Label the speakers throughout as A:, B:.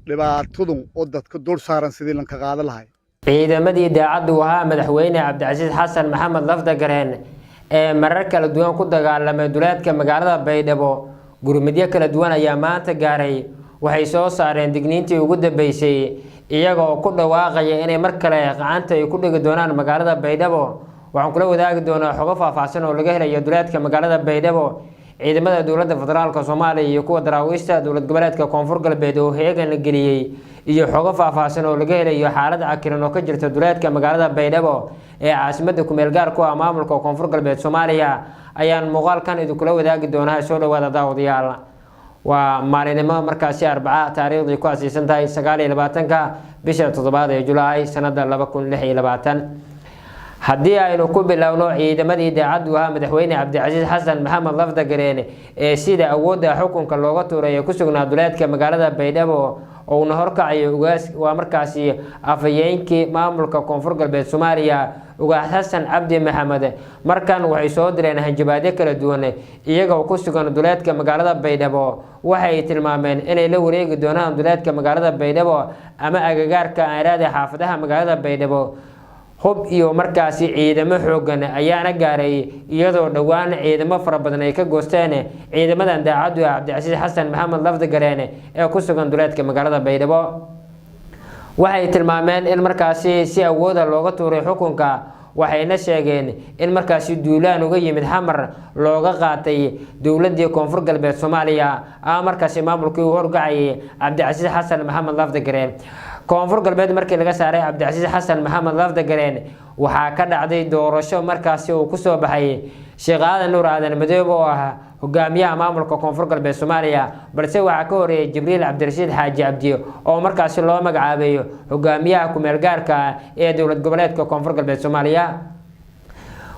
A: dhibaatadun oo dadka dul saaran sidii lanka qaada lahay
B: ciidamadii daacaddu ahaa madaxweyne Cabdicasiis Xasan Maxamed Laftagareen ee marar kala duwan ku dagaalamay duleedka magaalada Baydhabo gurmadyo kala duwan ayaa maanta gaaray waxay soo saareen digniintii ugu dambeysay iyaga oo ku dhawaaqaya inay mar kale gacanta ay ku dhigi doonaan magaalada Baydhabo waxaan kula wadaagi doonaa xogo faahfaahsan oo laga helayo duleedka magaalada Baydhabo ciidamada dowladda federaalka Soomaaliya iyo kuwa daraawiishta dowlad goboleedka Koonfur Galbeed oo heegan la geliyay iyo xogo faahfaahsan oo laga helayo xaalad cakiran oo ka jirta duleedka magaalada Baydhabo ee caasimadda ku meel gaar ku ah maamulka Koonfur Galbeed Soomaaliya ayaan muuqaalkan idin kula wadaagi doonaa soo dhawaada daawadayaal waa maalinimo markaasi Arbaca taariikhdii ku aasaysan tahay 29ka bisha 7 ee Julaay sanada 2026 haddii aynu ku bilowno ciidamadii daacaddu ahaa madaxweyne Cabdicasiis Xasan Maxamed Laftagareen ee sida awoodda xukunka looga tuuray ku sugnaa duleedka magaalada Baydhabo oo uu horkacayo ugaas waa markaasi afayeenkii maamulka Koonfur Galbeed Soomaaliya ugaas Xasan Cabdi Maxamed markan waxay soo direen hanjabaadyo kala duwan iyaga oo ku sugan duleedka magaalada Baydhabo waxay tilmaameen inay la wareegi doonaan duleedka magaalada Baydhabo ama agagaarka aaraada xaafadaha magaalada Baydhabo hub iyo markaasi ciidamo xoogan ayaana gaaray iyadoo dhawaan ciidamo fara badan ay ka goosteen ciidamadan daacaddu ah Cabdicasiis Xasan Maxamed Laftagareen ee ku sugan duleedka magaalada Baydhabo waxay tilmaameen in markaasi si awood looga tuuray xukunka waxayna sheegeen in markaasi duulaan uga yimid xamar looga qaatay dowladda Koonfur Galbeed Soomaaliya markaasi maamulkii uu horgacay Cabdicasiis Xasan Maxamed Laftagareen Koonfur Galbeed markii laga saaray Cabdicasiis Xasan Maxamed Laftagareen waxaa ka dhacday doorasho markaasi uu ku soo baxay Sheekh Aadan Nuur Aadan Madoobe oo ah hogaamiyaha maamulka Koonfur Galbeed Soomaaliya balse waxaa ka horeeyay Jibriil Cabdirashiid Xaaji Cabdi oo markaasi loo magacaabay hogaamiyaha ku meel gaarka ee dowlad goboleedka Koonfur Galbeed Soomaaliya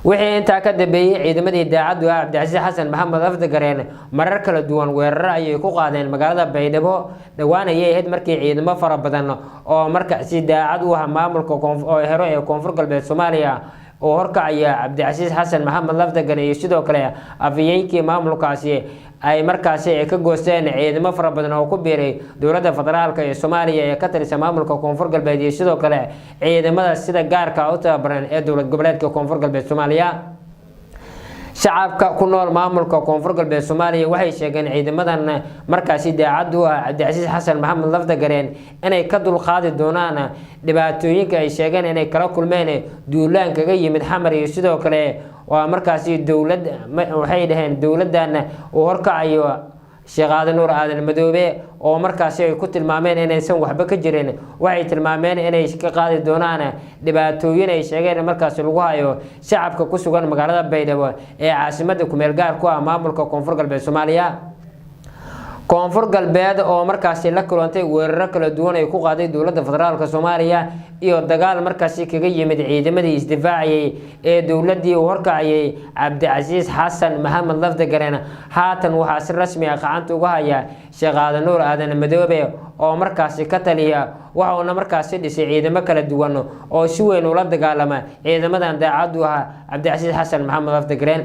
B: wixii inta ka dambeeyay ciidamadii daacaddu ah Cabdicasiis Xasan Maxamed Laftagareen marar kala duwan weerar ayay ku qaadeen magaalada Baydhabo dhawaan ayay ahayd markii ciidamo fara badan oo markaasi daacad u ah maamulka oo hero ee Koonfur Galbeed Soomaaliya oo horkacaya Cabdicasiis Xasan Maxamed Laftagareen iyo sidoo kale afayeenkii maamulkaasi ay markaasi ka goosteen ciidamo fara badan oo ku biiray dowladda federaalka ee Soomaaliya ee ka tirsan maamulka Koonfur Galbeed iyo sidoo kale ciidamada sida gaarka u tababaran ee dowlad goboleedka Koonfur Galbeed Soomaaliya shacabka ku nool maamulka Koonfur Galbeed Soomaaliya waxay sheegeen ciidamadan markaasi daacaddu ah Cabdicasiis Xasan Maxamed Laftagareen inay ka dulqaadi doonaan dhibaatooyinka ay sheegeen inay kala kulmeen duulaan kaga yimid xamar iyo sidoo kale waa markaasi dowlad waxay dhaheen dowladan uu horkacayo Sheekh Aadan Nuur Aadan Madoobe oo markaasi ay ku tilmaameen inaysan waxba ka jirin waxay tilmaameen inay ka qaadi doonaan dhibaatooyin ay sheegeen markaasi lagu hayo shacabka ku sugan magaalada Baydhabo ee caasimadda ku meel gaar ku ah maamulka Koonfur Galbeed Soomaaliya Koonfur Galbeed oo markaasi la kulantay weerar kala duwan ay ku qaaday dowladda federaalka Soomaaliya iyo dagaal markaasi kaga yimid ciidamadii isdifaaciyay ee dowladii uu horkacayay Cabdicasiis Xasan Maxamed Laftagareen haatan waxaa si rasmi ah gacanta uga haya Sheekh Aadan Nuur Aadan Madoobe oo markaasi ka taliya waxaana markaasi dhisay ciidamo kala duwan oo si weyn ula dagaalama ciidamadan daacaddu ah Cabdicasiis Xasan Maxamed Laftagareen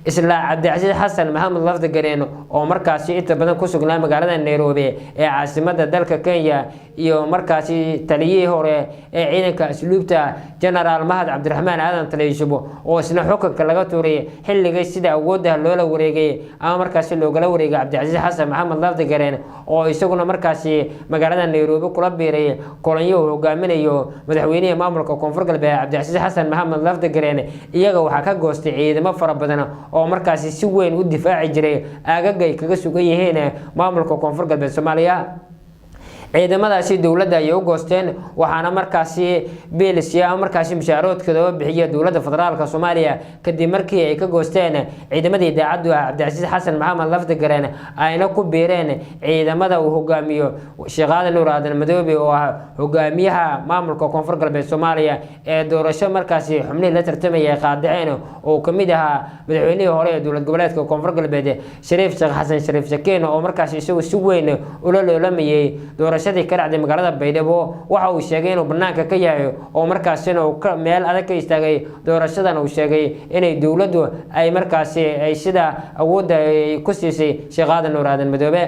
B: isla Cabdicasiis Xasan Maxamed Laftagareen oo markaasi inta badan ku sugnaa magaalada Nairobi ee caasimadda dalka Kenya iyo markaasi taliyihii hore ee ciidanka asluubta General Mahad Cabdiraxmaan Aadan Taleyshubo oo isna xukunka laga tuuray xilligii sida awoodda loola wareegay ama markaasi loogala wareegay Cabdicasiis Xasan Maxamed Laftagareen oo isaguna markaasi magaalada Nairobi kula biiray kolonyo hogaaminayo madaxweynaha maamulka Koonfur Galbeed Cabdicasiis Xasan Maxamed Laftagareen iyaga waxaa ka goostay ciidamo fara badan oo markaasi si weyn u difaaci jiray aagagay kaga sugan yihiin maamulka Koonfur Galbeed Soomaaliya ciidamadaasi dowladda ay u goosteen waxaana markaasi beelisiya markaasi mushaaradkooda bixiya dowladda federaalka Soomaaliya kadib markii ay ka goosteen ciidamadii daacaddu ah Cabdicasiis Xasan Maxamed Laftagareen ayna ku biireen ciidamada uu hogaamiyo Sheekh Aadan Nuur Aadan Madoobe oo ah hogaamiyaha maamulka Koonfur Galbeed Soomaaliya ee doorasho markaasi xubnihi la tartamaya qaadaceen oo kamid ahaa madaxweynihii hore ee dowlad goboleedka Koonfur Galbeed Shariif Sheekh Xasan Shariif Sakiin oo markaasi isagu si weyn ula loolamayay doorashadii ka dhacday magaalada Baydhabo waxa uu sheegay inuu banaanka ka yahay oo markaasina uu meel adag ka istaagay doorashadan uu sheegay inay dowladdu ay markaasi ay sida awoodda ay ku siisay Sheekh Aadan Nuur Aadan Madoobe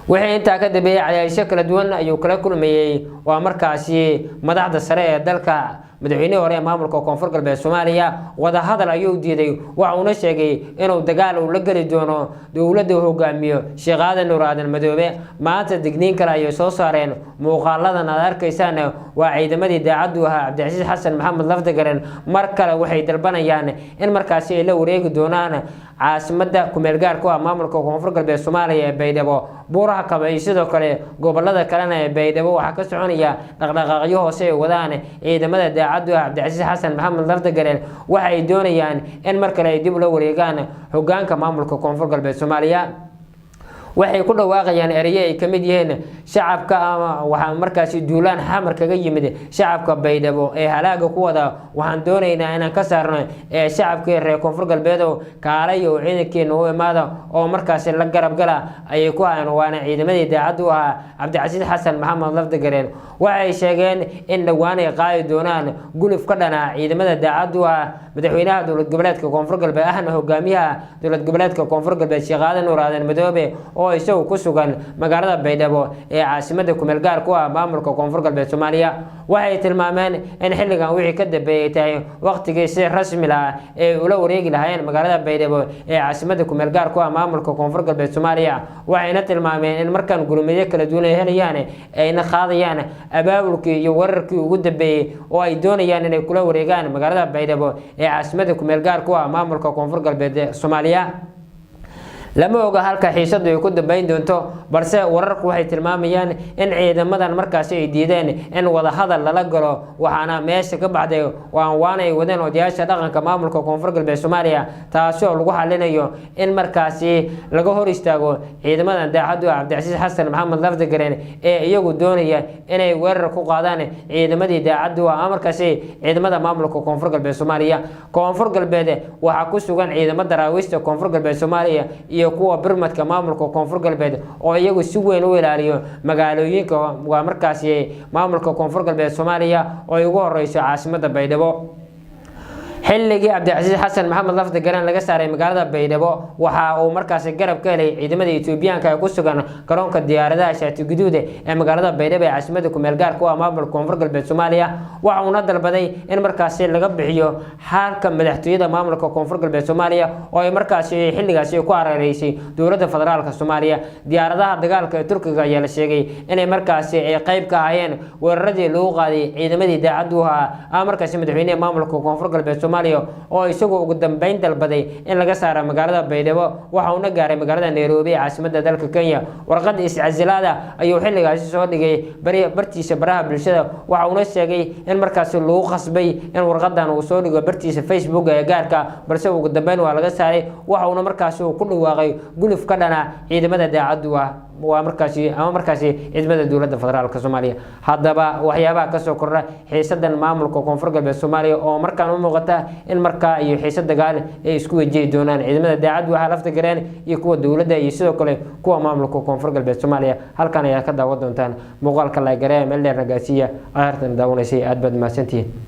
B: wixii intaa ka dambeeyay cadaadisyo kala duwan ayuu kala kulmayay waa markaasi madaxda sare ee dalka madaxweynihii hore ee maamulka koonfur galbeed Soomaaliya wada hadal ayuu diiday waxa uu sheegay inuu dagaal uu la gali doono dawladda hogaamiyo Sheekh Aadan Nuur Aadan Madoobe maanta digniin kale ay soo saareen muuqaaladan aad arkaysaan waa ciidamadii daacadu ahaa Cabdicasiis Xasan Maxamed Lafdagaren mar kale waxay dalbanayaan in markaasi ay la wareegi doonaan caasimada ku meel gaar ku ah maamulka koonfur galbeed Soomaaliya ee Baydhabo buuraha Kabay sidoo kale gobolada kalena ee Baydhabo waxa ka soconaya dhaqdhaqaaqyo hoose ee wadaan ciidamada daacadu ah Cabdicasiis Xasan Maxamed Lafdagaren waxay doonayaan in mar kale ay dib loo wareegaan hoggaanka maamulka koonfur galbeed Soomaaliya waxay ku dhawaaqayaan ereyay ay kamid yihiin shacabka waxa markaasi duulaan xamar kaga yimid shacabka Baydhabo ee halaaga ku wada waxaan doonaynaa inaan ka saarno shacabka reer koonfur galbeed oo kaalay oo ciidankeena u imaado oo markaasi la garab gala ay ku hayaan waana ciidamadii daacadu ah Cabdicasiis Xasan Maxamed Lafdagaren waxay sheegeen in dhawaan ay qaadi doonaan guluf ka dhana ciidamada daacadu ah madaxweynaha dowlad goboleedka koonfur galbeed ahna hogaamiyaha dowlad goboleedka koonfur galbeed Sheekh Aadan Nuur Aadan Madoobe oo isagu ku sugan magaalada Baydhabo ee caasimada ku meel gaar ku ah maamulka koonfur galbeed Soomaaliya waxay tilmaameen in xilligan wixii ka dambeeyay tahay waqtigii si rasmi ah ee ula wareegi lahaayeen magaalada Baydhabo ee caasimada ku meel gaar ku ah maamulka koonfur galbeed Soomaaliya waxayna tilmaameen in markan gurmadyo kala duwan ay helayaan ayna qaadayaan abaabulkii iyo wararkii ugu dambeeyay oo ay doonayaan inay kula wareegaan magaalada Baydhabo ee caasimada ku meel gaar ku ah maamulka koonfur galbeed Soomaaliya lama oga halka xiisadu ay ku dambeyn doonto balse wararku waxay tilmaamayaan in ciidamadan markaasi ay diideen in wada hadal lala galo waxaana meesha ka baxday waan ay wadeen odayaasha dhaqanka maamulka koonfur galbeed Soomaaliya taasoo lagu xalinayo in markaasi laga hor istaago ciidamadan daacadu ah Cabdicasiis Xasan Maxamed Lafdagaren ee iyagu doonaya inay weerar ku qaadaan ciidamadii daacadu ah markaasi ciidamada maamulka koonfur galbeed Soomaaliya koonfur galbeed waxa ku sugan ciidamada daraawiishta koonfur galbeed Soomaaliya iyo kuwa birmadka maamulka koonfur galbeed oo iyagu si weyn u ilaaliyo magaalooyinka waa markaasi maamulka koonfur galbeed Soomaaliya oo ugu horeyso caasimada Baydhabo xilligii Cabdicasiis Xasan Maxamed Lafdagaren laga saaray magaalada Baydhabo waxa uu markaasi garab ka helay ciidamada Itoobiyaanka ee ku sugan garoonka diyaaradaha Shaati Guduud ee magaalada Baydhabo ee caasimada ku meel gaar ku ah maamulka koonfur galbeed Soomaaliya waxa uu dalbaday in markaasi laga bixiyo xalka madaxtooyada maamulka koonfur galbeed Soomaaliya oo ay markaasi xilligaasi ku arareysay dowladda federaalka Soomaaliya diyaaradaha dagaalka ee Turkiga ayaa la sheegay inay markaasi ay qayb ka hayeen weeraradii lagu qaaday ciidamadii daacadu ah markaasi madaxweynaha maamulka koonfur galbeed oo isagu ugu dambeyn dalbaday in laga saaro magaalada Baydhabo waxa uu gaaray magaalada Nairobi caasimada dalka Kenya warqad iscazilaada ayuu xilligaasi soo dhigay bartiisa baraha bulshada waxa uu sheegay in markaasi lagu qasbay in warqadan uu soo dhigo bartiisa Facebook ee gaarka balse ugu dambeyn waa laga saaray waxa uu markaasi ku dhawaaqay guluf ka dhana ciidamada daacadu ah waa markaasi ciidamada dowladda federaalka Soomaaliya hadaba waxyaabaha ka soo kordha xiisadan maamulka koonfur galbeed Soomaaliya oo markaan u muuqata in markaa iyo xiisad dagaal ay isku wajihi doonaan ciidamada daacadu ah Lafdagaren iyo kuwa dowladda iyo sidoo kale kuwa maamulka koonfur galbeed Soomaaliya halkan ayaa ka daawan doontaan muuqaalka la gareeyay meel dheer nagaasiya aartan daawanaysay aad baad mahadsantihiin